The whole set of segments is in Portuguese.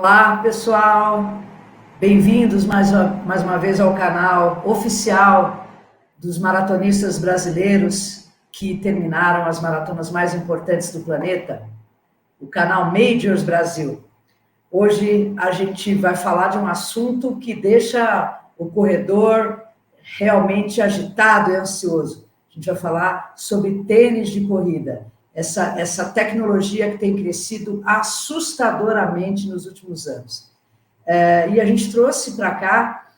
Olá, pessoal. Bem-vindos mais uma vez ao canal oficial dos maratonistas brasileiros que terminaram as maratonas mais importantes do planeta, o canal Majors Brasil. Hoje a gente vai falar de um assunto que deixa o corredor realmente agitado e ansioso. A gente vai falar sobre tênis de corrida, essa tecnologia que tem crescido assustadoramente nos últimos anos. E a gente trouxe para cá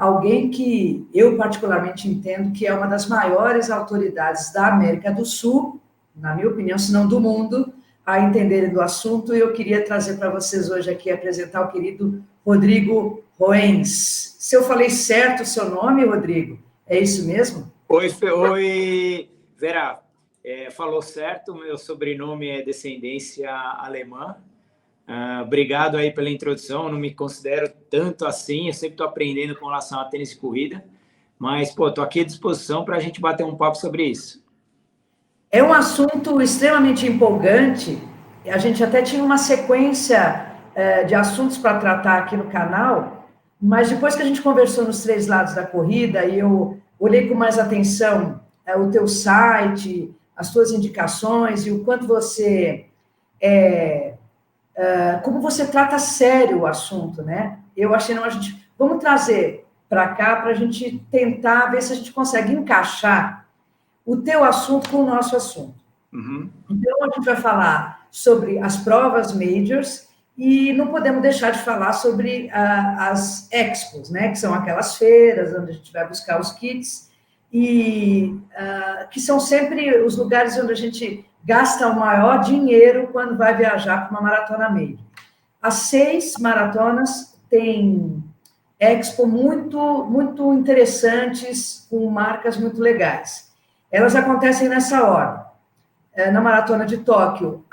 alguém que eu particularmente entendo que é uma das maiores autoridades da América do Sul, na minha opinião, se não do mundo, a entenderem do assunto, e eu queria trazer para vocês hoje aqui, apresentar o querido Rodrigo Roens. Se eu falei certo o seu nome, Rodrigo, é isso mesmo? Oi, Vera. Falou certo, meu sobrenome é descendência alemã. Obrigado aí pela introdução, não me considero tanto assim, eu sempre estou aprendendo com relação a tênis de corrida, mas, estou aqui à disposição para a gente bater um papo sobre isso. É um assunto extremamente empolgante, a gente até tinha uma sequência de assuntos para tratar aqui no canal, mas depois que a gente conversou nos três lados da corrida e eu olhei com mais atenção o teu site, as tuas indicações e o quanto você como você trata sério o assunto, né? Eu achei, não, vamos trazer para cá para a gente tentar ver se a gente consegue encaixar o teu assunto com o nosso assunto. Uhum. Então, a gente vai falar sobre as provas majors e não podemos deixar de falar sobre as expos, né? Que são aquelas feiras onde a gente vai buscar os kits e que são sempre os lugares onde a gente gasta o maior dinheiro quando vai viajar para uma maratona major. As 6 maratonas têm expo muito interessantes, com marcas muito legais. Elas acontecem nessa ordem. Na Maratona de Tóquio,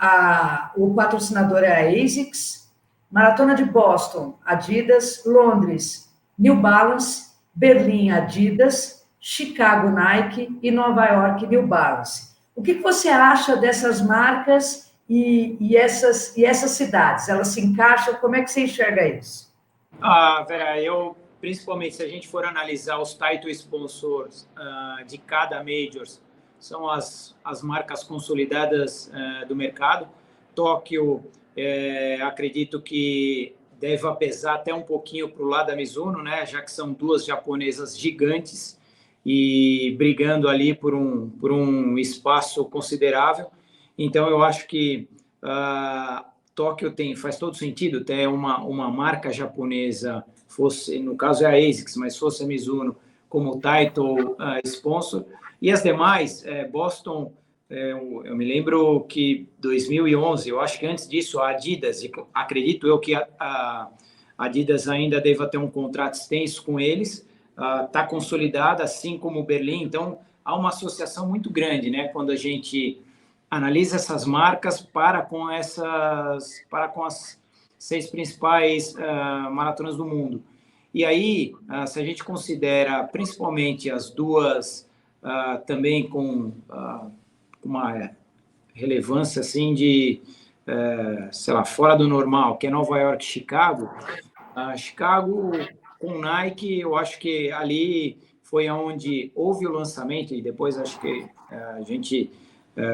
o patrocinador é a ASICS. Maratona de Boston, Adidas. Londres, New Balance. Berlim, Adidas. Chicago, Nike. E Nova York, New Balance. O que você acha dessas marcas e essas cidades? Elas se encaixam? Como é que você enxerga isso? Vera, principalmente se a gente for analisar os title sponsors de cada majors, são as marcas consolidadas do mercado. Tóquio, acredito que deve pesar até um pouquinho para o lado da Mizuno, né? Já que são duas japonesas gigantes e brigando ali por um espaço considerável. Então, eu acho que Tóquio faz todo sentido ter uma marca japonesa, no caso é a ASICS, mas fosse a Mizuno como title sponsor. E as demais, Boston, eu me lembro que 2011, eu acho que antes disso a Adidas, acredito eu que a Adidas ainda deva ter um contrato extenso com eles, está consolidada, assim como o Berlim. Então, há uma associação muito grande, né? Quando a gente analisa essas marcas para com as 6 principais maratonas do mundo. E aí, se a gente considera principalmente as duas também com uma relevância assim de, sei lá, fora do normal, que é Nova York e Chicago, Chicago com Nike, eu acho que ali foi onde houve o lançamento, e depois acho que a gente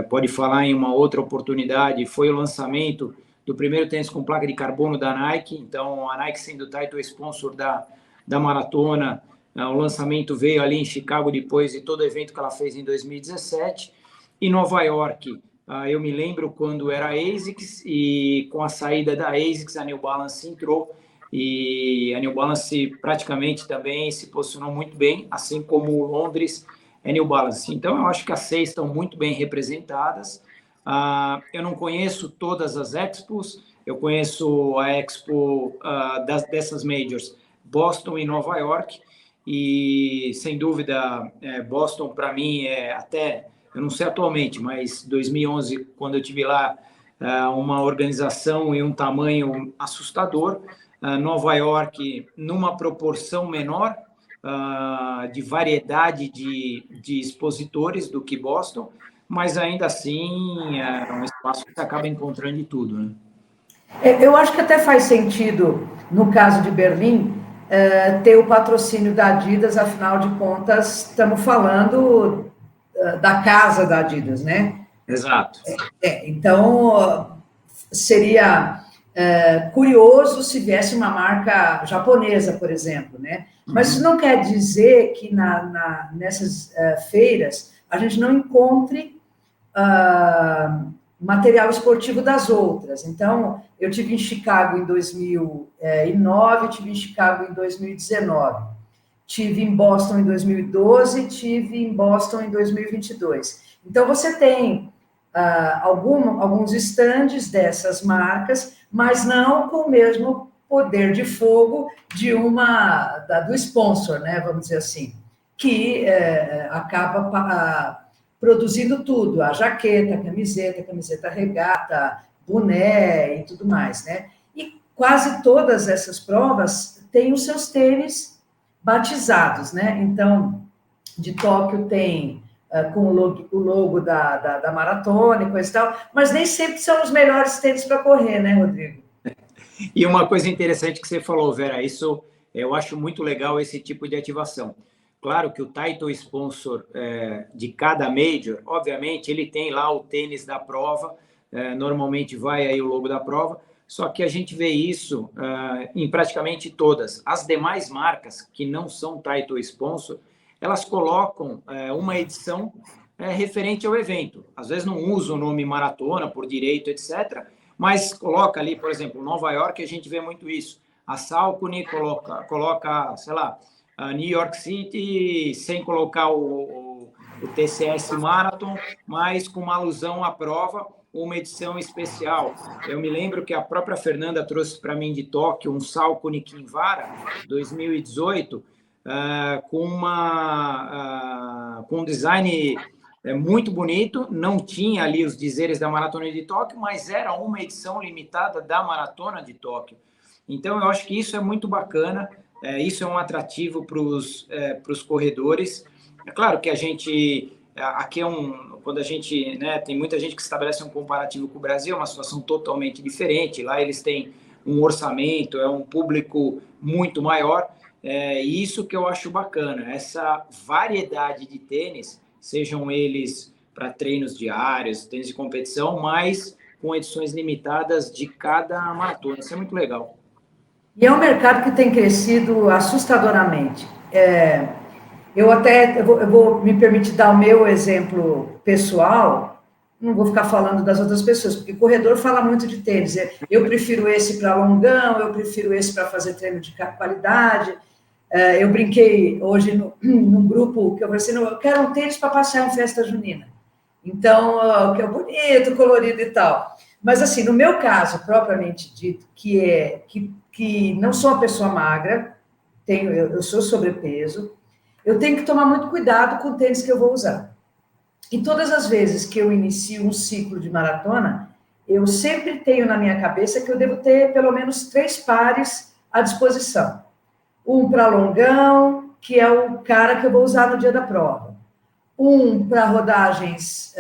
pode falar em uma outra oportunidade, foi o lançamento do primeiro tênis com placa de carbono da Nike. Então, a Nike sendo o title sponsor da maratona, o lançamento veio ali em Chicago depois de todo o evento que ela fez em 2017. Em Nova York, eu me lembro quando era a ASICS, e com a saída da ASICS, a New Balance entrou, e a New Balance praticamente também se posicionou muito bem, assim como Londres é New Balance. Então, eu acho que as 6 estão muito bem representadas. Eu não conheço todas as expos, eu conheço a expo dessas majors, Boston e Nova York, e, sem dúvida, Boston, para mim, até, eu não sei atualmente, mas 2011, quando eu tive lá, uma organização e um tamanho assustador. Nova York, numa proporção menor, de variedade de expositores do que Boston, mas ainda assim é um espaço que você acaba encontrando de tudo, né? Eu acho que até faz sentido, no caso de Berlim, ter o patrocínio da Adidas, afinal de contas, estamos falando da casa da Adidas, né? Exato. Então, seria curioso se viesse uma marca japonesa, por exemplo, né? Mas isso não quer dizer que nessas feiras a gente não encontre material esportivo das outras. Então, eu tive em Chicago em 2009, tive em Chicago em 2019, tive em Boston em 2012, tive em Boston em 2022. Então, você tem alguns estandes dessas marcas, mas não com o mesmo poder de fogo do sponsor, né, vamos dizer assim, que acaba produzindo tudo, a jaqueta, a camiseta regata, boné e tudo mais, né? E quase todas essas provas têm os seus tênis batizados, né? Então, de Tóquio tem com o logo da maratona e coisa e tal, mas nem sempre são os melhores tênis para correr, né, Rodrigo? E uma coisa interessante que você falou, Vera, isso eu acho muito legal esse tipo de ativação. Claro que o title sponsor de cada major, obviamente, ele tem lá o tênis da prova, normalmente vai aí o logo da prova, só que a gente vê isso em praticamente todas. As demais marcas que não são title sponsor, elas colocam uma edição referente ao evento. Às vezes não usa o nome maratona por direito, etc., mas coloca ali, por exemplo, Nova York, a gente vê muito isso. A Saucony coloca, sei lá, a New York City sem colocar o TCS Marathon, mas com uma alusão à prova, uma edição especial. Eu me lembro que a própria Fernanda trouxe para mim de Tóquio um Saucony Kinvara 2018, com um design muito bonito, não tinha ali os dizeres da Maratona de Tóquio, mas era uma edição limitada da Maratona de Tóquio. Então, eu acho que isso é muito bacana, isso é um atrativo para os corredores. É claro que a gente, aqui quando a gente, né, tem muita gente que estabelece um comparativo com o Brasil, é uma situação totalmente diferente, lá eles têm um orçamento, é um público muito maior, e isso que eu acho bacana, essa variedade de tênis, sejam eles para treinos diários, tênis de competição, mas com edições limitadas de cada maratona. Isso é muito legal. E é um mercado que tem crescido assustadoramente. Eu vou me permitir dar o meu exemplo pessoal, não vou ficar falando das outras pessoas, porque corredor fala muito de tênis. Eu prefiro esse para longão, eu prefiro esse para fazer treino de qualidade. Eu brinquei hoje num grupo que eu falei assim, eu quero um tênis para passear em festa junina. Então, que é bonito, colorido e tal. Mas, assim, no meu caso, propriamente dito, que não sou uma pessoa magra, eu sou sobrepeso, eu tenho que tomar muito cuidado com o tênis que eu vou usar. E todas as vezes que eu inicio um ciclo de maratona, eu sempre tenho na minha cabeça que eu devo ter pelo menos 3 pares à disposição. Um para longão, que é o cara que eu vou usar no dia da prova. Um para rodagens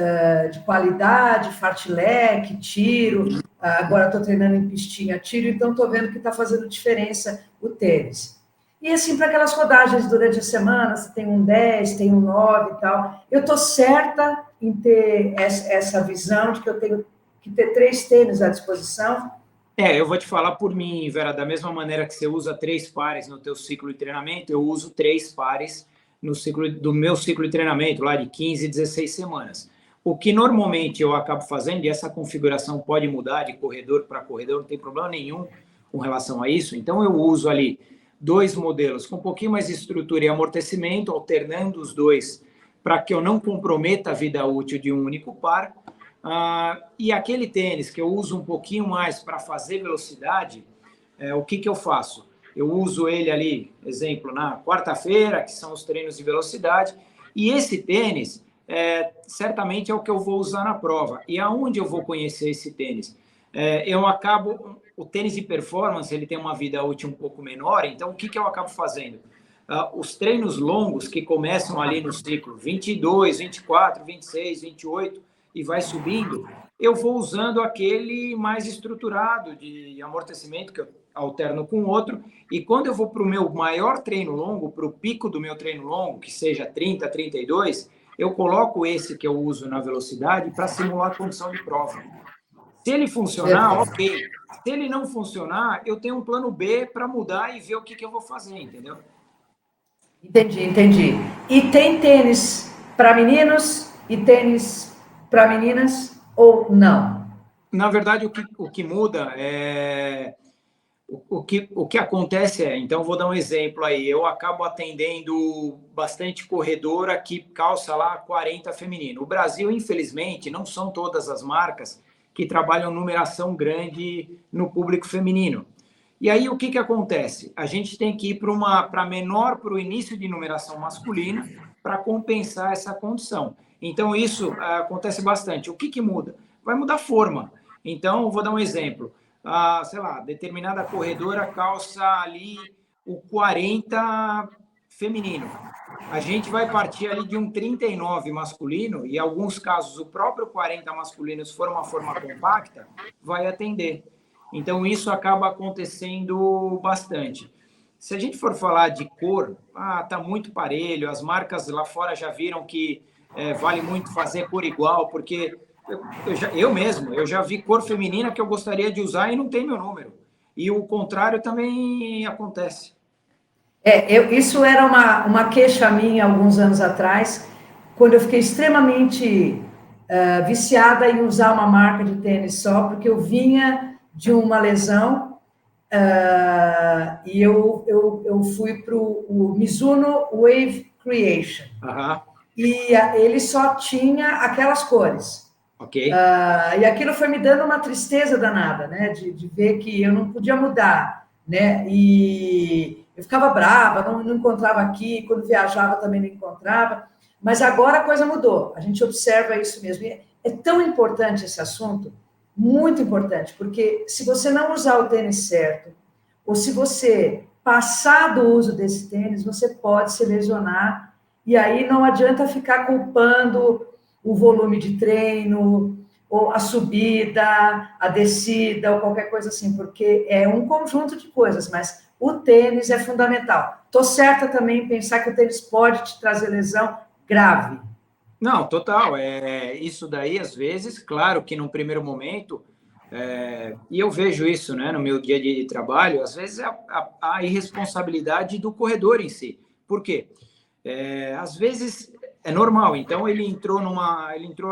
de qualidade, fartlek, tiro. Agora estou treinando em pistinha, tiro, então estou vendo que está fazendo diferença o tênis. E assim, para aquelas rodagens durante a semana, você tem um 10, tem um 9 e tal. Eu estou certa em ter essa visão de que eu tenho que ter 3 tênis à disposição. Eu vou te falar por mim, Vera, da mesma maneira que você usa 3 pares no teu ciclo de treinamento, eu uso 3 pares do meu ciclo de treinamento, lá de 15, 16 semanas. O que normalmente eu acabo fazendo, e essa configuração pode mudar de corredor para corredor, não tem problema nenhum com relação a isso, então eu uso ali 2 modelos com um pouquinho mais de estrutura e amortecimento, alternando os dois, para que eu não comprometa a vida útil de um único par. E aquele tênis que eu uso um pouquinho mais para fazer velocidade, o que eu faço? Eu uso ele ali, exemplo, na quarta-feira, que são os treinos de velocidade, e esse tênis, certamente é o que eu vou usar na prova. E aonde eu vou conhecer esse tênis? O tênis de performance, ele tem uma vida útil um pouco menor, então o que eu acabo fazendo? Os treinos longos que começam ali no ciclo 22, 24, 26, 28 e vai subindo, eu vou usando aquele mais estruturado de amortecimento, que eu alterno com outro, e quando eu vou para o meu maior treino longo, para o pico do meu treino longo, que seja 30, 32, eu coloco esse que eu uso na velocidade para simular a condição de prova. Se ele funcionar, ok. Se ele não funcionar, eu tenho um plano B para mudar e ver o que eu vou fazer, entendeu? Entendi. E tem tênis para meninos e tênis para meninas ou não? Na verdade, o que muda é... O que acontece é, então vou dar um exemplo aí, eu acabo atendendo bastante corredora que calça lá 40 feminino. O Brasil, infelizmente, não são todas as marcas que trabalham numeração grande no público feminino. E aí o que acontece? A gente tem que ir para menor, para o início de numeração masculina, para compensar essa condição. Então isso acontece bastante. O que muda? Vai mudar a forma. Então, vou dar um exemplo. Sei lá, determinada corredora calça ali o 40 feminino. A gente vai partir ali de um 39 masculino e, em alguns casos, o próprio 40 masculino, se for uma forma compacta, vai atender. Então, isso acaba acontecendo bastante. Se a gente for falar de cor, tá muito parelho, as marcas lá fora já viram que vale muito fazer cor igual, porque eu já vi cor feminina que eu gostaria de usar e não tem meu número. E o contrário também acontece. Isso era uma queixa minha alguns anos atrás, quando eu fiquei extremamente viciada em usar uma marca de tênis só, porque eu vinha de uma lesão e eu fui para o Mizuno Wave Creation. E ele só tinha aquelas cores. Ok. E aquilo foi me dando uma tristeza danada, né? De ver que eu não podia mudar, né? E eu ficava brava, não encontrava aqui, quando viajava também não encontrava. Mas agora a coisa mudou, a gente observa isso mesmo. E é tão importante esse assunto, muito importante, porque se você não usar o tênis certo, ou se você passar do uso desse tênis, você pode se lesionar, e aí não adianta ficar culpando o volume de treino, ou a subida, a descida, ou qualquer coisa assim, porque é um conjunto de coisas, mas o tênis é fundamental. Estou certa também em pensar que o tênis pode te trazer lesão grave. Não, total. Isso daí, às vezes, claro que num primeiro momento, e eu vejo isso, né, no meu dia a dia de trabalho, às vezes a irresponsabilidade do corredor em si. Por quê? Às vezes é normal. Então ele entrou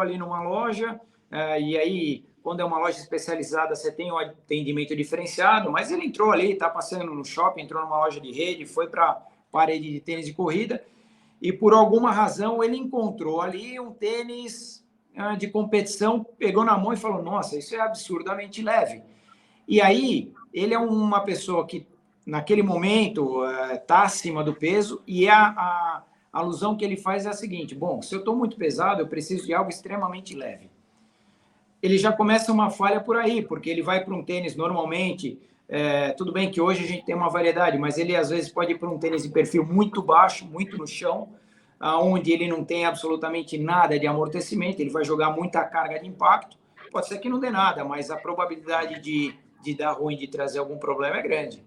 ali numa loja e aí quando é uma loja especializada você tem um atendimento diferenciado, mas ele entrou ali, está passando no shopping, entrou numa loja de rede, foi para parede de tênis de corrida e por alguma razão ele encontrou ali um tênis de competição, pegou na mão e falou: nossa, isso é absurdamente leve. E aí ele é uma pessoa que naquele momento está acima do peso e a alusão que ele faz é a seguinte: bom, se eu estou muito pesado, eu preciso de algo extremamente leve. Ele já começa uma falha por aí, porque ele vai para um tênis normalmente, tudo bem que hoje a gente tem uma variedade, mas ele às vezes pode ir para um tênis de perfil muito baixo, muito no chão, onde ele não tem absolutamente nada de amortecimento, ele vai jogar muita carga de impacto, pode ser que não dê nada, mas a probabilidade de dar ruim, de trazer algum problema é grande.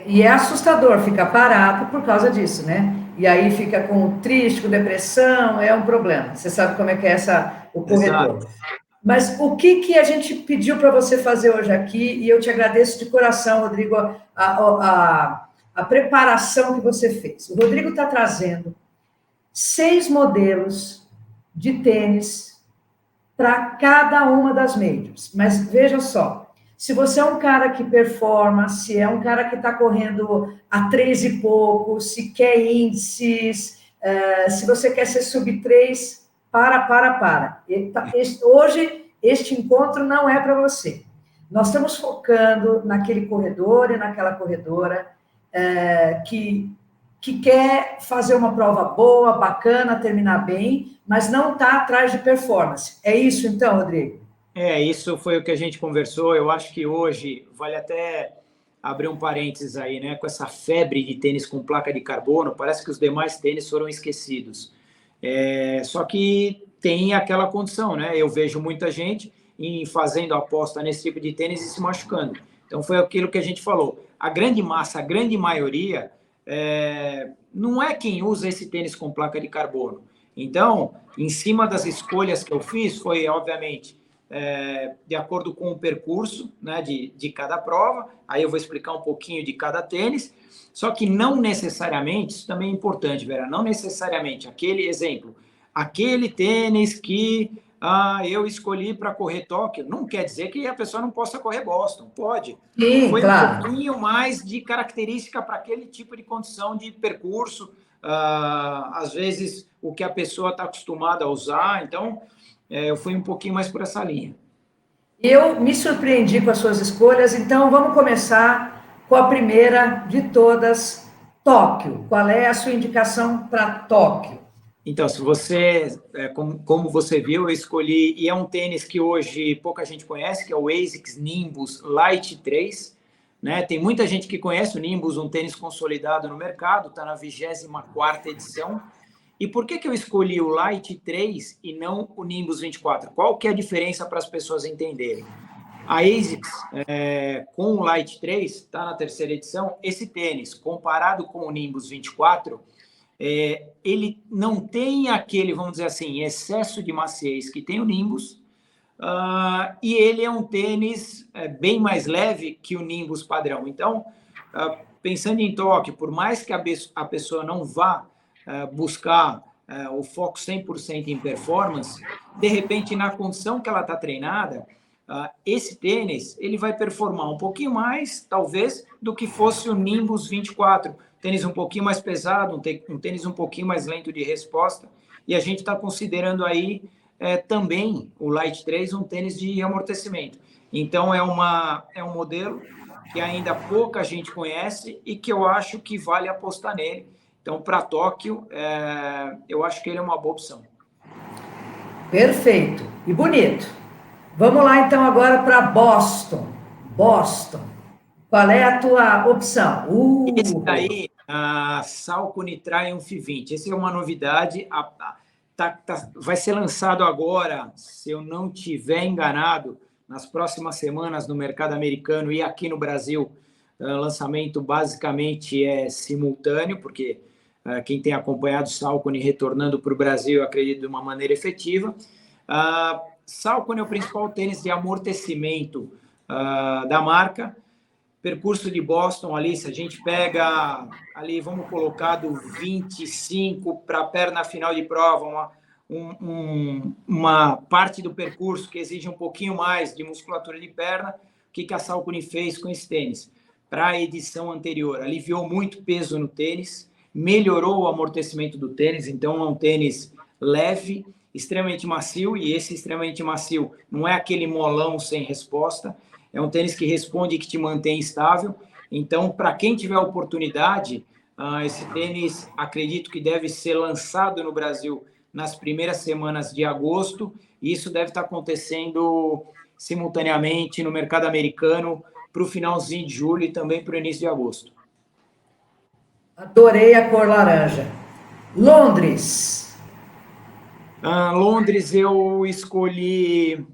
E é assustador ficar parado por causa disso, né? E aí fica com triste, com depressão, é um problema. Você sabe como é que é o corredor. Exato. Mas o que a gente pediu para você fazer hoje aqui, e eu te agradeço de coração, Rodrigo, a preparação que você fez. O Rodrigo está trazendo 6 modelos de tênis para cada uma das majors. Mas veja só, se você é um cara que performa, se é um cara que está correndo a 3 e pouco, se quer índices, se você quer ser sub 3, para. Hoje, este encontro não é para você. Nós estamos focando naquele corredor e naquela corredora que quer fazer uma prova boa, bacana, terminar bem, mas não está atrás de performance. É isso, então, Rodrigo? Isso foi o que a gente conversou. Eu acho que hoje vale até abrir um parênteses aí, né? Com essa febre de tênis com placa de carbono, parece que os demais tênis foram esquecidos. Só que tem aquela condição, né? Eu vejo muita gente fazendo aposta nesse tipo de tênis e se machucando. Então, foi aquilo que a gente falou. A grande massa, a grande maioria, não é quem usa esse tênis com placa de carbono. Então, em cima das escolhas que eu fiz, foi, obviamente, de acordo com o percurso, né, de cada prova. Aí eu vou explicar um pouquinho de cada tênis. Só que não necessariamente, isso também é importante, Vera, não necessariamente aquele exemplo, aquele tênis que eu escolhi para correr Tóquio, não quer dizer que a pessoa não possa correr Boston, pode. Sim, Foi claro. um pouquinho mais de característica para aquele tipo de condição de percurso, às vezes o que a pessoa está acostumada a usar, então eu fui um pouquinho mais por essa linha. Eu me surpreendi com as suas escolhas, então vamos começar com a primeira de todas, Tóquio. Qual é a sua indicação para Tóquio? Então, se você, como você viu, eu escolhi, e é um tênis que hoje pouca gente conhece, que é o ASICS Nimbus Lite 3, né? Tem muita gente que conhece o Nimbus, um tênis consolidado no mercado, está na 24ª edição. E por que eu escolhi o Lite 3 e não o Nimbus 24? Qual que é a diferença para as pessoas entenderem? A ASICS, com o Lite 3, está na 3ª edição, esse tênis, comparado com o Nimbus 24, ele não tem aquele, vamos dizer assim, excesso de maciez que tem o Nimbus, e ele é um tênis bem mais leve que o Nimbus padrão. Então, pensando em Tóquio, por mais que a pessoa não vá buscar o foco 100% em performance, de repente, na condição que ela está treinada, esse tênis ele vai performar um pouquinho mais, talvez, do que fosse o Nimbus 24, tênis um pouquinho mais pesado, um tênis um pouquinho mais lento de resposta, e a gente está considerando aí também o Lite 3 um tênis de amortecimento. Então, é um modelo que ainda pouca gente conhece e que eu acho que vale apostar nele. Então, para Tóquio, eu acho que ele é uma boa opção. Perfeito e bonito. Vamos lá, então, agora para Boston. Boston. Qual é a tua opção? Esse daí, a Saucony Triumph 20. Essa é uma novidade. Vai ser lançado agora, se eu não estiver enganado, nas próximas semanas no mercado americano e aqui no Brasil. Lançamento basicamente é simultâneo, porque quem tem acompanhado o Saucony retornando para o Brasil, eu acredito, de uma maneira efetiva. Saucony é o principal tênis de amortecimento da marca. Percurso de Boston ali, se a gente pega ali, vamos colocar do 25 para a perna final de prova, uma parte do percurso que exige um pouquinho mais de musculatura de perna, o que a Saucony fez com esse tênis? Para a edição anterior, aliviou muito peso no tênis, melhorou o amortecimento do tênis, então é um tênis leve, extremamente macio, e esse extremamente macio não é aquele molão sem resposta, é um tênis que responde e que te mantém estável. Então, para quem tiver a oportunidade, esse tênis, acredito que deve ser lançado no Brasil nas primeiras semanas de agosto, e isso deve estar acontecendo simultaneamente no mercado americano para o finalzinho de julho e também para o início de agosto. Adorei a cor laranja. Londres. Londres, eu escolhi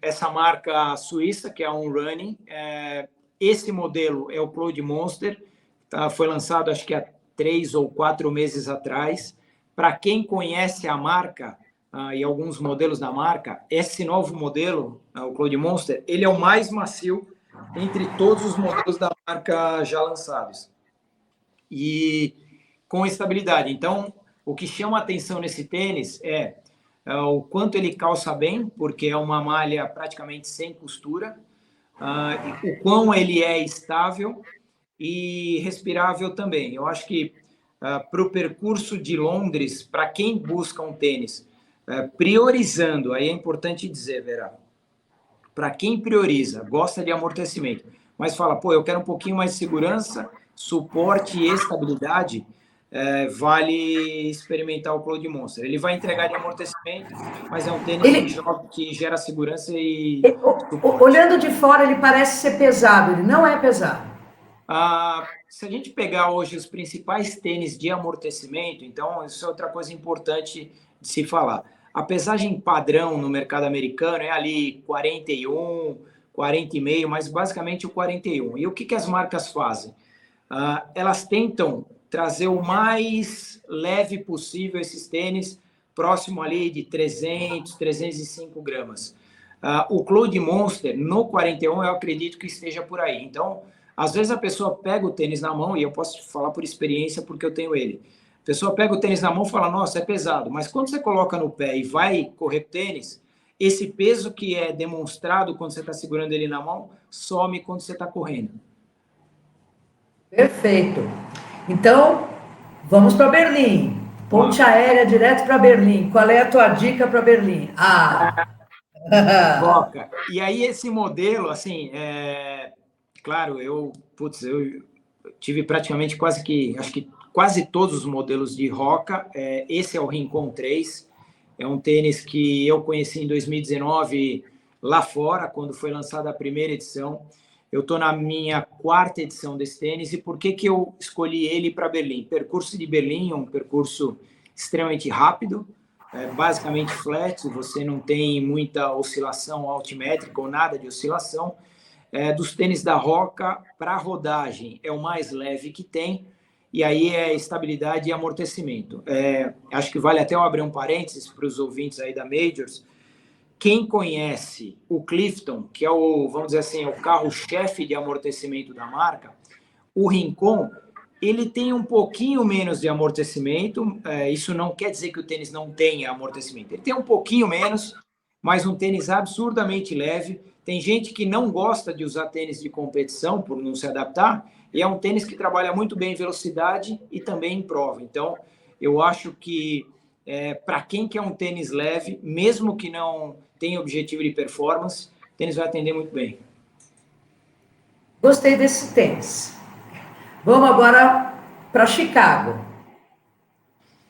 essa marca suíça, que é a On Running. Esse modelo é o Cloud Monster, foi lançado acho que há 3 ou 4 meses atrás. Para quem conhece a marca e alguns modelos da marca, esse novo modelo, o Cloud Monster, ele é o mais macio entre todos os modelos da marca já lançados. E com estabilidade. Então, o que chama a atenção nesse tênis é o quanto ele calça bem, porque é uma malha praticamente sem costura, o quão ele é estável e respirável também. Eu acho que para o percurso de Londres, para quem busca um tênis, priorizando, aí é importante dizer, Vera, para quem prioriza, gosta de amortecimento, mas fala, pô, eu quero um pouquinho mais de segurança, suporte e estabilidade, vale experimentar o Cloud Monster. Ele vai entregar de amortecimento, mas é um tênis que gera segurança e suporte. Olhando de fora, ele parece ser pesado, ele não é pesado. Se a gente pegar hoje os principais tênis de amortecimento, então isso é outra coisa importante de se falar. A pesagem padrão no mercado americano é ali 41, 40,5, mas basicamente o 41. E o que as marcas fazem? Elas tentam trazer o mais leve possível esses tênis, próximo ali de 300, 305 gramas. O Cloud Monster, no 41, eu acredito que esteja por aí. Então, às vezes a pessoa pega o tênis na mão, e eu posso falar por experiência porque eu tenho ele. A pessoa pega o tênis na mão e fala, nossa, é pesado. Mas quando você coloca no pé e vai correr com tênis, esse peso que é demonstrado quando você está segurando ele na mão, some quando você está correndo. Perfeito. Então, vamos para Berlim. Ponte aérea direto para Berlim. Qual é a tua dica para Berlim? Roca. E aí esse modelo, assim, claro, eu tive praticamente acho que quase todos os modelos de Roca. Esse é o Rincon 3. É um tênis que eu conheci em 2019 lá fora, quando foi lançada a primeira edição. Eu estou na minha 4ª edição desse tênis. E por que eu escolhi ele para Berlim? Percurso de Berlim é um percurso extremamente rápido, basicamente flat, você não tem muita oscilação altimétrica ou nada de oscilação. Dos tênis da Roca, para rodagem, é o mais leve que tem, e aí é estabilidade e amortecimento. Acho que vale até eu abrir um parênteses para os ouvintes aí da Majors. Quem conhece o Clifton, que é vamos dizer assim, o carro-chefe de amortecimento da marca, o Rincon, ele tem um pouquinho menos de amortecimento. Isso não quer dizer que o tênis não tenha amortecimento. Ele tem um pouquinho menos, mas um tênis absurdamente leve. Tem gente que não gosta de usar tênis de competição por não se adaptar, e é um tênis que trabalha muito bem em velocidade e também em prova. Então, eu acho que para quem quer um tênis leve, mesmo que não tenha objetivo de performance, o tênis vai atender muito bem. Gostei desse tênis. Vamos agora para Chicago.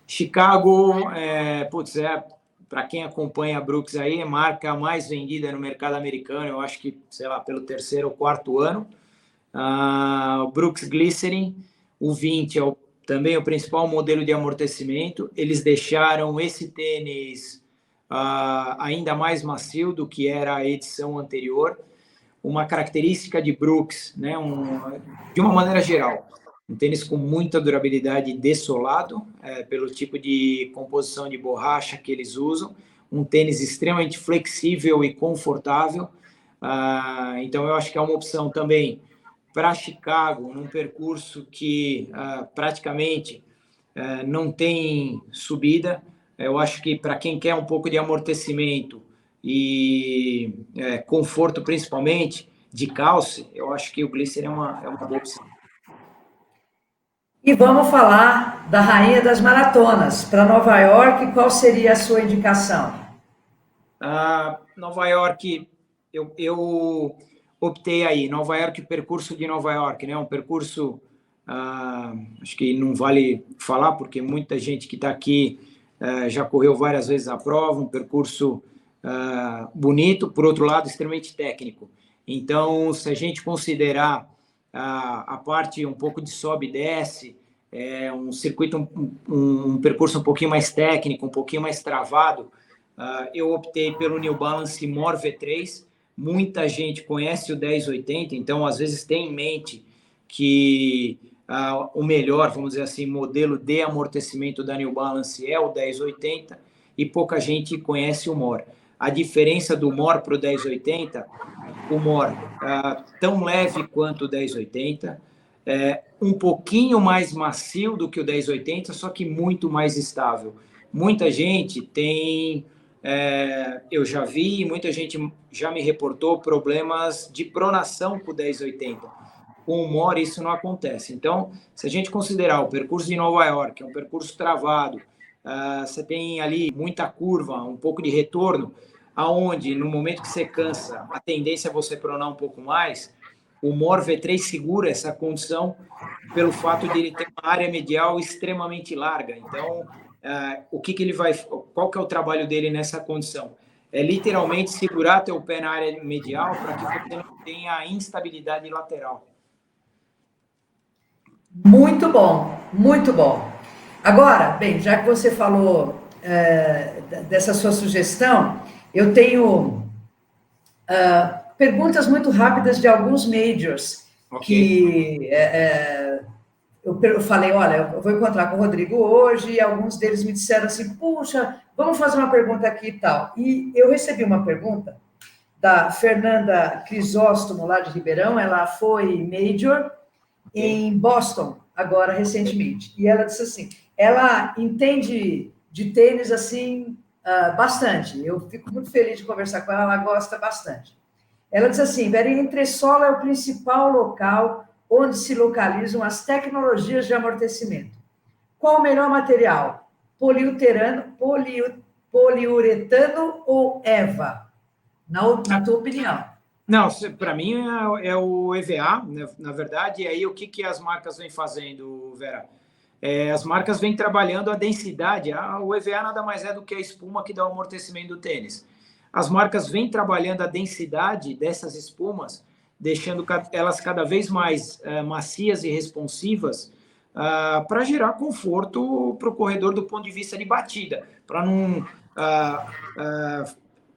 Chicago, para quem acompanha a Brooks aí, é a marca mais vendida no mercado americano, eu acho que, sei lá, pelo 3º ou 4º ano. O Brooks Glycerin, o 20 é também o principal modelo de amortecimento. Eles deixaram esse tênis ainda mais macio do que era a edição anterior. Uma característica de Brooks, né, de uma maneira geral, um tênis com muita durabilidade dessolado, pelo tipo de composição de borracha que eles usam, um tênis extremamente flexível e confortável. Então, eu acho que é uma opção também para Chicago, num percurso que praticamente não tem subida. Eu acho que para quem quer um pouco de amortecimento e conforto, principalmente de calce, eu acho que o Glycerin é uma boa opção. E vamos falar da rainha das maratonas. Para Nova York, qual seria a sua indicação? Nova York, eu optei aí, Nova York, percurso de Nova York, né? Um percurso, acho que não vale falar, porque muita gente que está aqui já correu várias vezes a prova, um percurso bonito, por outro lado, extremamente técnico. Então, se a gente considerar a parte um pouco de sobe e desce, um circuito, um percurso um pouquinho mais técnico, um pouquinho mais travado, eu optei pelo New Balance More V3. Muita gente conhece o 1080, então às vezes tem em mente que o melhor, vamos dizer assim, modelo de amortecimento da New Balance é o 1080, e pouca gente conhece o More. A diferença do More para o 1080, o More tão leve quanto o 1080, um pouquinho mais macio do que o 1080, só que muito mais estável. Muita gente tem, eu já vi, muita gente já me reportou problemas de pronação com o 1080. Com o More isso não acontece. Então, se a gente considerar o percurso de Nova York, é um percurso travado, você tem ali muita curva, um pouco de retorno, aonde no momento que você cansa, a tendência é você pronar um pouco mais. O More V3 segura essa condição pelo fato de ele ter uma área medial extremamente larga. Então, qual que é o trabalho dele nessa condição? É literalmente segurar teu pé na área medial para que você não tenha instabilidade lateral. Muito bom, muito bom. Agora, bem, já que você falou dessa sua sugestão, eu tenho perguntas muito rápidas de alguns majors Ok. que eu falei, olha, eu vou encontrar com o Rodrigo hoje, e alguns deles me disseram assim, puxa, vamos fazer uma pergunta aqui e tal. E eu recebi uma pergunta da Fernanda Crisóstomo, lá de Ribeirão, ela foi major Ok. em Boston, agora recentemente. E ela disse assim: ela entende de tênis assim bastante. Eu fico muito feliz de conversar com ela, ela gosta bastante. Ela disse assim: Verinha, Entressola é o principal local onde se localizam as tecnologias de amortecimento. Qual o melhor material? Poliuretano ou EVA? Na tua opinião? Não, para mim é o EVA, né, na verdade, e aí o que as marcas vêm fazendo, Vera? As marcas vêm trabalhando a densidade, o EVA nada mais é do que a espuma que dá o amortecimento do tênis. As marcas vêm trabalhando a densidade dessas espumas, deixando elas cada vez mais macias e responsivas, para gerar conforto para o corredor do ponto de vista de batida, para não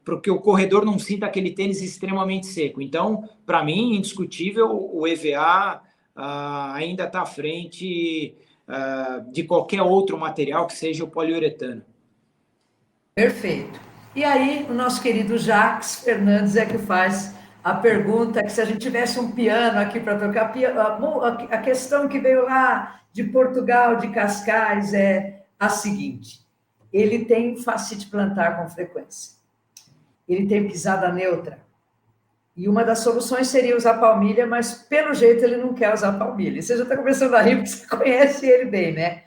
para que o corredor não sinta aquele tênis extremamente seco. Então, para mim, indiscutível, o EVA ainda está à frente de qualquer outro material que seja o poliuretano. Perfeito. E aí, o nosso querido Jacques Fernandes é que faz a pergunta que se a gente tivesse um piano aqui para tocar, a questão que veio lá de Portugal, de Cascais, é a seguinte: ele tem fascite plantar com frequência, ele tem pisada neutra, e uma das soluções seria usar palmilha, mas pelo jeito ele não quer usar palmilha. Você já está começando a rir porque você conhece ele bem, né?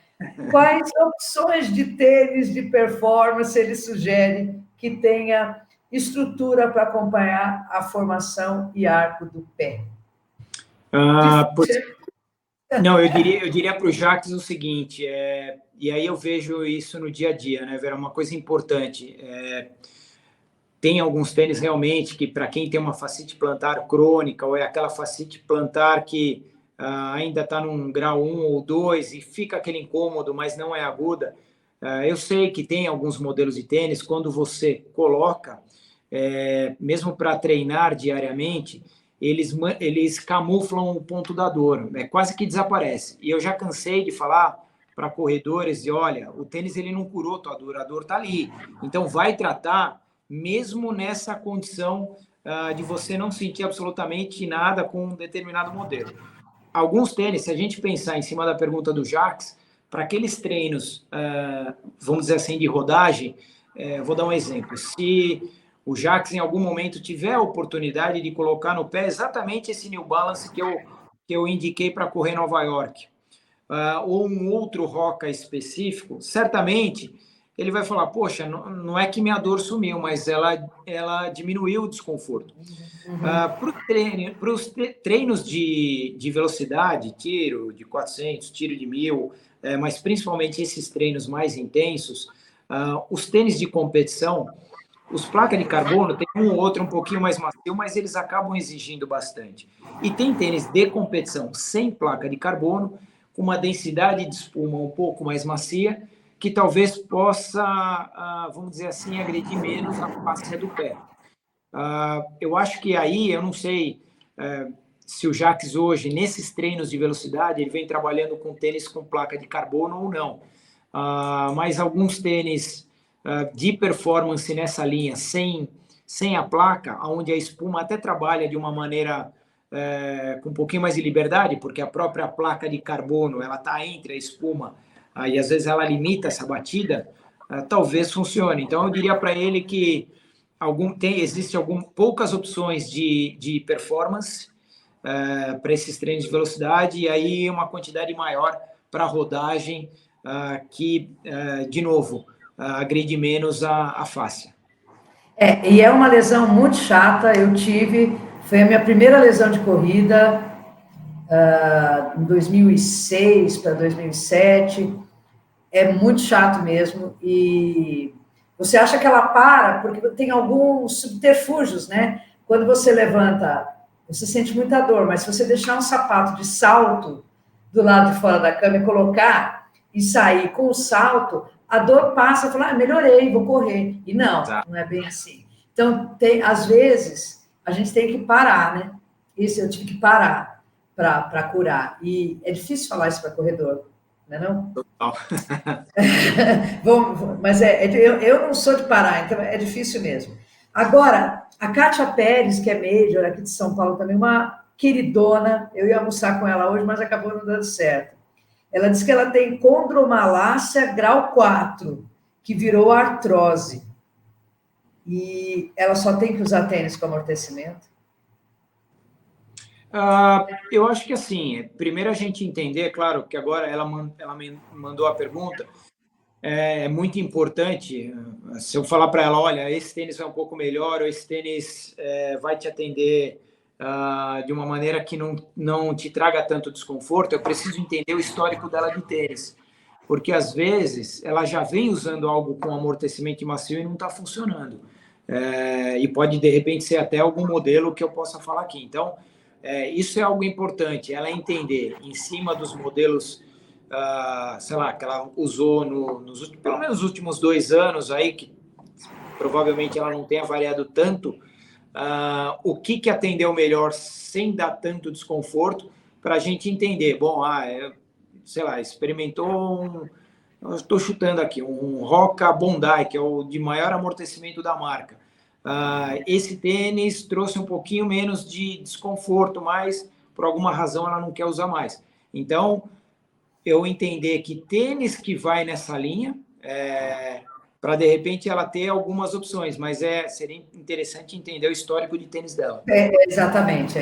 Quais opções de tênis de performance ele sugere que tenha estrutura para acompanhar a formação e arco do pé? Difícil. Não, eu diria para o Jacques o seguinte, e aí eu vejo isso no dia a dia, né, Vera? Uma coisa importante. Tem alguns tênis realmente que, para quem tem uma fascite plantar crônica, ou é aquela fascite plantar que ainda está num grau 1 ou 2 e fica aquele incômodo, mas não é aguda. Eu sei que tem alguns modelos de tênis, quando você coloca, mesmo para treinar diariamente, eles camuflam o ponto da dor, quase que desaparece. E eu já cansei de falar para corredores, e olha, o tênis ele não curou tua dor, a dor está ali. Então vai tratar mesmo nessa condição de você não sentir absolutamente nada com um determinado modelo. Alguns tênis, se a gente pensar em cima da pergunta do Jacques, para aqueles treinos, vamos dizer assim, de rodagem, vou dar um exemplo. Se o Jacques em algum momento tiver a oportunidade de colocar no pé exatamente esse New Balance que eu indiquei para correr em Nova York, ou um outro Roca específico, certamente ele vai falar, poxa, não é que minha dor sumiu, mas ela diminuiu o desconforto. Para os treinos de velocidade, tiro de 400, tiro de 1.000, mas principalmente esses treinos mais intensos, os tênis de competição, os placas de carbono, tem um ou outro um pouquinho mais macio, mas eles acabam exigindo bastante. E tem tênis de competição sem placa de carbono, com uma densidade de espuma um pouco mais macia, que talvez possa, vamos dizer assim, agredir menos a face do pé. Eu acho que aí, eu não sei se o Jacques hoje, nesses treinos de velocidade, ele vem trabalhando com tênis com placa de carbono ou não. Mas alguns tênis de performance nessa linha, sem a placa, onde a espuma até trabalha de uma maneira com um pouquinho mais de liberdade, porque a própria placa de carbono ela está entre a espuma e às vezes ela limita essa batida, talvez funcione. Então eu diria para ele que existem poucas opções de performance para esses treinos de velocidade e aí uma quantidade maior para rodagem que, de novo, agride menos a face. E é uma lesão muito chata. Eu tive, foi a minha primeira lesão de corrida, em 2006 para 2007. É muito chato mesmo. E você acha que ela para, porque tem alguns subterfúgios, né? Quando você levanta, você sente muita dor, mas se você deixar um sapato de salto, do lado de fora da cama e colocar e sair com o salto, a dor passa e fala, melhorei, vou correr. E não, não é bem assim. Então, às vezes, a gente tem que parar, né? Isso eu tive que parar para curar. E é difícil falar isso para corredor, não é não? Total. Mas eu não sou de parar, então é difícil mesmo. Agora, a Kátia Pérez, que é major aqui de São Paulo também, uma queridona, eu ia almoçar com ela hoje, mas acabou não dando certo. Ela disse que ela tem condromalácia grau 4, que virou artrose. E ela só tem que usar tênis com amortecimento? Eu acho que assim, primeiro a gente entender, claro, que agora ela me mandou a pergunta, é muito importante, se eu falar para ela, olha, esse tênis vai um pouco melhor, ou esse tênis vai te atender de uma maneira que não te traga tanto desconforto, eu preciso entender o histórico dela de tênis. Porque, às vezes, ela já vem usando algo com amortecimento macio e não está funcionando. E pode, de repente, ser até algum modelo que eu possa falar aqui. Então, isso é algo importante, ela entender, em cima dos modelos, sei lá, que ela usou pelo menos nos últimos 2 anos, aí, que provavelmente ela não tenha variado tanto, o que atendeu melhor sem dar tanto desconforto, para a gente entender. Bom, sei lá, experimentou eu estou chutando aqui, um Roca Bondi, que é o de maior amortecimento da marca. Esse tênis trouxe um pouquinho menos de desconforto, mas por alguma razão ela não quer usar mais. Então, eu entender que tênis que vai nessa linha, para de repente ela ter algumas opções, mas seria interessante entender o histórico de tênis dela. Exatamente.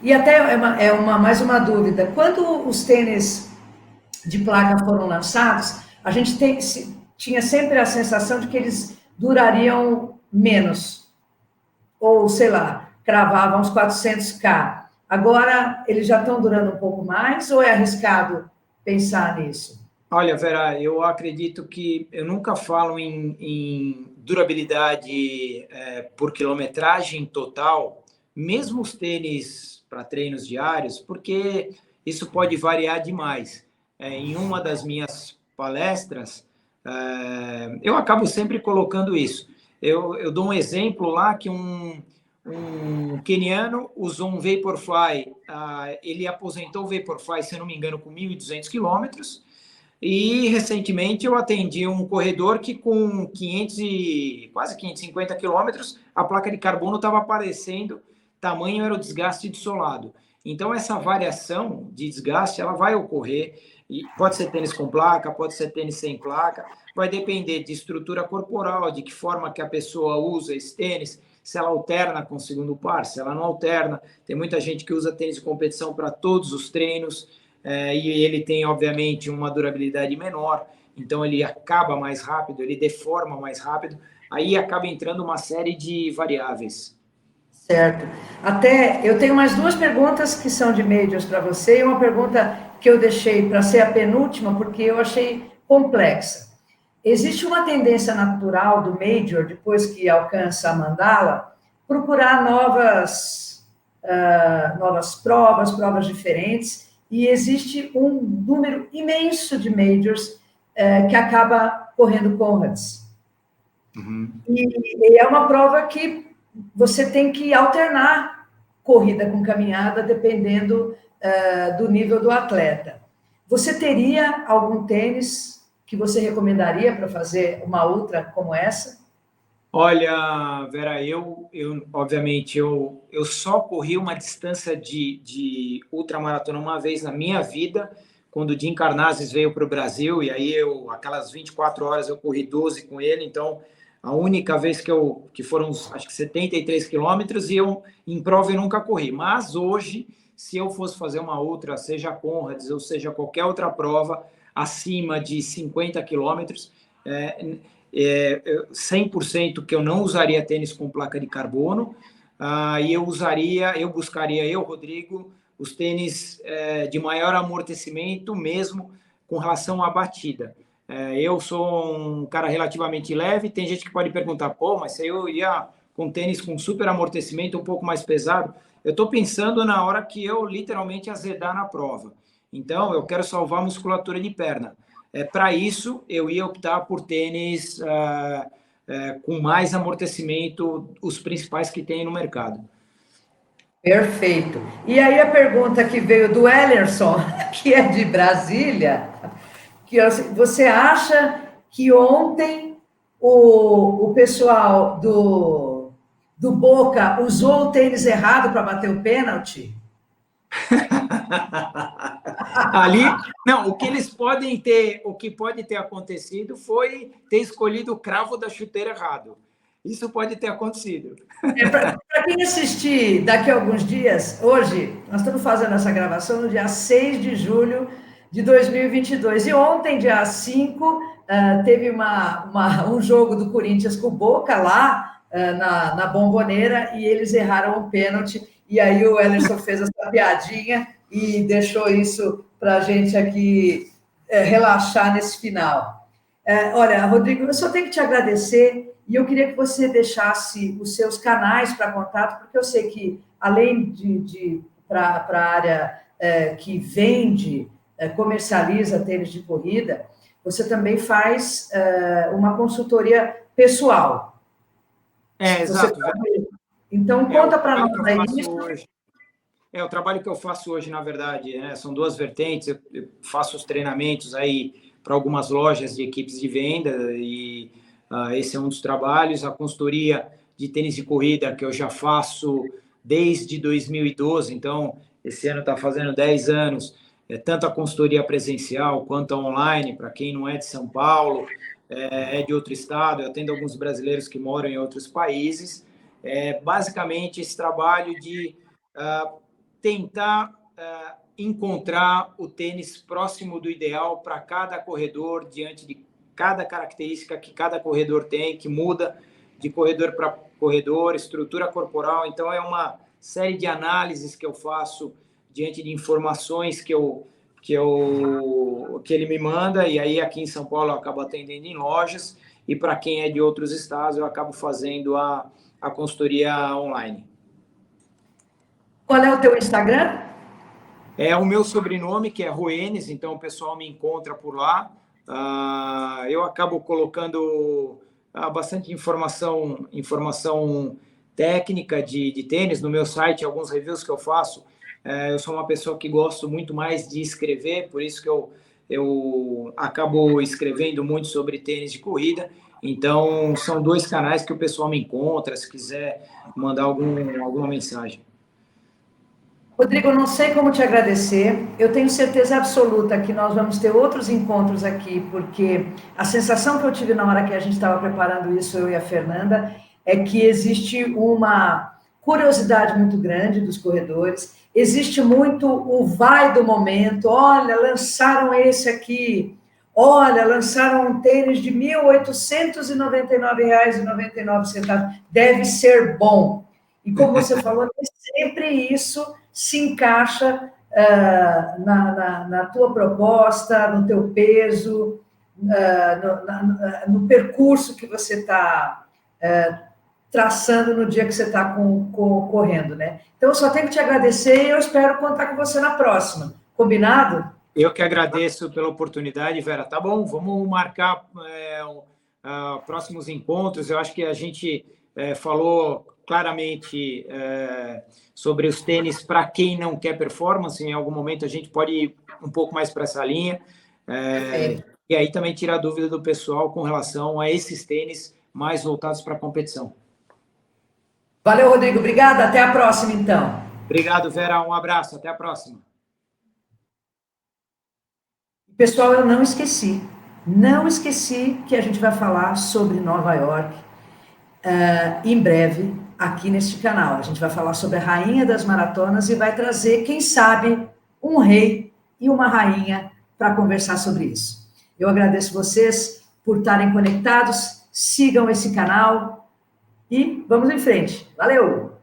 E até mais uma dúvida. Quando os tênis de placa foram lançados, a gente tinha sempre a sensação de que eles durariam menos. Ou, sei lá, cravavam uns 400K. Agora, eles já estão durando um pouco mais ou é arriscado pensar nisso? Olha, Vera, eu acredito que eu nunca falo em durabilidade por quilometragem total, mesmo os tênis para treinos diários, porque isso pode variar demais. Em uma das minhas palestras, eu acabo sempre colocando isso. Eu dou um exemplo lá que um queniano usou um Vaporfly, ele aposentou o Vaporfly, se eu não me engano, com 1.200 quilômetros, e recentemente eu atendi um corredor que com quase 550 quilômetros, a placa de carbono estava aparecendo, tamanho era o desgaste de solado. Então, essa variação de desgaste, ela vai ocorrer, e pode ser tênis com placa, pode ser tênis sem placa, vai depender de estrutura corporal, de que forma que a pessoa usa esse tênis, se ela alterna com o segundo par, se ela não alterna. Tem muita gente que usa tênis de competição para todos os treinos, e ele tem, obviamente, uma durabilidade menor, então ele acaba mais rápido, ele deforma mais rápido, aí acaba entrando uma série de variáveis. Certo. Até eu tenho mais 2 perguntas que são de majors para você, e uma pergunta que eu deixei para ser a penúltima, porque eu achei complexa. Existe uma tendência natural do major, depois que alcança a mandala, procurar novas provas diferentes, e existe um número imenso de majors que acaba correndo Conrads. Uhum. E é uma prova que você tem que alternar corrida com caminhada, dependendo do nível do atleta. Você teria algum tênis que você recomendaria para fazer uma ultra como essa? Olha, Vera, obviamente, eu só corri uma distância de ultramaratona uma vez na minha vida, quando o Jim Carnazes veio para o Brasil, e aí aquelas 24 horas eu corri 12 com ele, então a única vez que foram, acho que 73 quilômetros, e em prova eu nunca corri. Mas hoje, se eu fosse fazer uma outra, seja Conrads ou seja qualquer outra prova, acima de 50 quilômetros, 100% que eu não usaria tênis com placa de carbono, e eu buscaria, Rodrigo, os tênis de maior amortecimento mesmo com relação à batida. Eu sou um cara relativamente leve, tem gente que pode perguntar, pô, mas se eu ia com tênis com super amortecimento um pouco mais pesado, eu estou pensando na hora que eu literalmente azedar na prova. Então, eu quero salvar a musculatura de perna. Para isso, eu ia optar por tênis com mais amortecimento, os principais que tem no mercado. Perfeito. E aí a pergunta que veio do Ellerson, que é de Brasília, que você acha que ontem o pessoal do Boca usou o tênis errado para bater o pênalti? Ali, não, o que pode ter acontecido foi ter escolhido o cravo da chuteira errado. Isso pode ter acontecido. Para quem assistir daqui a alguns dias, hoje, nós estamos fazendo essa gravação no dia 6 de julho de 2022. E ontem, dia 5, teve um jogo do Corinthians com o Boca lá na Bombonera e eles erraram o pênalti. E aí o Ellerson fez essa piadinha e deixou isso para a gente aqui relaxar nesse final. Olha, Rodrigo, eu só tenho que te agradecer. E eu queria que você deixasse os seus canais para contato, porque eu sei que, além de para a área que vende, comercializa tênis de corrida, você também faz uma consultoria pessoal. Exato. Então, conta para nós aí isso. O trabalho que eu faço hoje, na verdade, são duas vertentes. Eu faço os treinamentos aí para algumas lojas de equipes de venda e esse é um dos trabalhos. A consultoria de tênis de corrida que eu já faço desde 2012, então esse ano está fazendo 10 anos, tanto a consultoria presencial quanto a online, para quem não é de São Paulo, é de outro estado, eu atendo alguns brasileiros que moram em outros países. Basicamente esse trabalho de tentar encontrar o tênis próximo do ideal para cada corredor, diante de cada característica que cada corredor tem, que muda de corredor para corredor, estrutura corporal. Então, é uma série de análises que eu faço diante de informações que ele me manda, e aí aqui em São Paulo eu acabo atendendo em lojas, e para quem é de outros estados eu acabo fazendo a consultoria online. Qual é o teu Instagram? É o meu sobrenome, que é Roenes, então o pessoal me encontra por lá. Eu acabo colocando bastante informação técnica de tênis no meu site, alguns reviews que eu faço. Eu sou uma pessoa que gosto muito mais de escrever, por isso que eu acabo escrevendo muito sobre tênis de corrida. Então, são dois canais que o pessoal me encontra, se quiser mandar alguma mensagem. Rodrigo, eu não sei como te agradecer. Eu tenho certeza absoluta que nós vamos ter outros encontros aqui, porque a sensação que eu tive na hora que a gente estava preparando isso, eu e a Fernanda, é que existe uma curiosidade muito grande dos corredores, existe muito o vai do momento. Olha, lançaram esse aqui. Olha, lançaram um tênis de R$ 1.899,99. Deve ser bom. E como você falou, sempre isso se encaixa na tua proposta, no teu peso, no percurso que você está traçando no dia que você está correndo, né? Então, eu só tenho que te agradecer e eu espero contar com você na próxima. Combinado? Eu que agradeço pela oportunidade, Vera. Tá bom, vamos marcar próximos encontros. Eu acho que a gente falou claramente sobre os tênis para quem não quer performance. Em algum momento a gente pode ir um pouco mais para essa linha. E aí também tirar a dúvida do pessoal com relação a esses tênis mais voltados para a competição. Valeu, Rodrigo. Obrigada. Até a próxima, então. Obrigado, Vera. Um abraço. Até a próxima. Pessoal, eu não esqueci que a gente vai falar sobre Nova York em breve aqui neste canal. A gente vai falar sobre a rainha das maratonas e vai trazer, quem sabe, um rei e uma rainha para conversar sobre isso. Eu agradeço vocês por estarem conectados, sigam esse canal e vamos em frente. Valeu!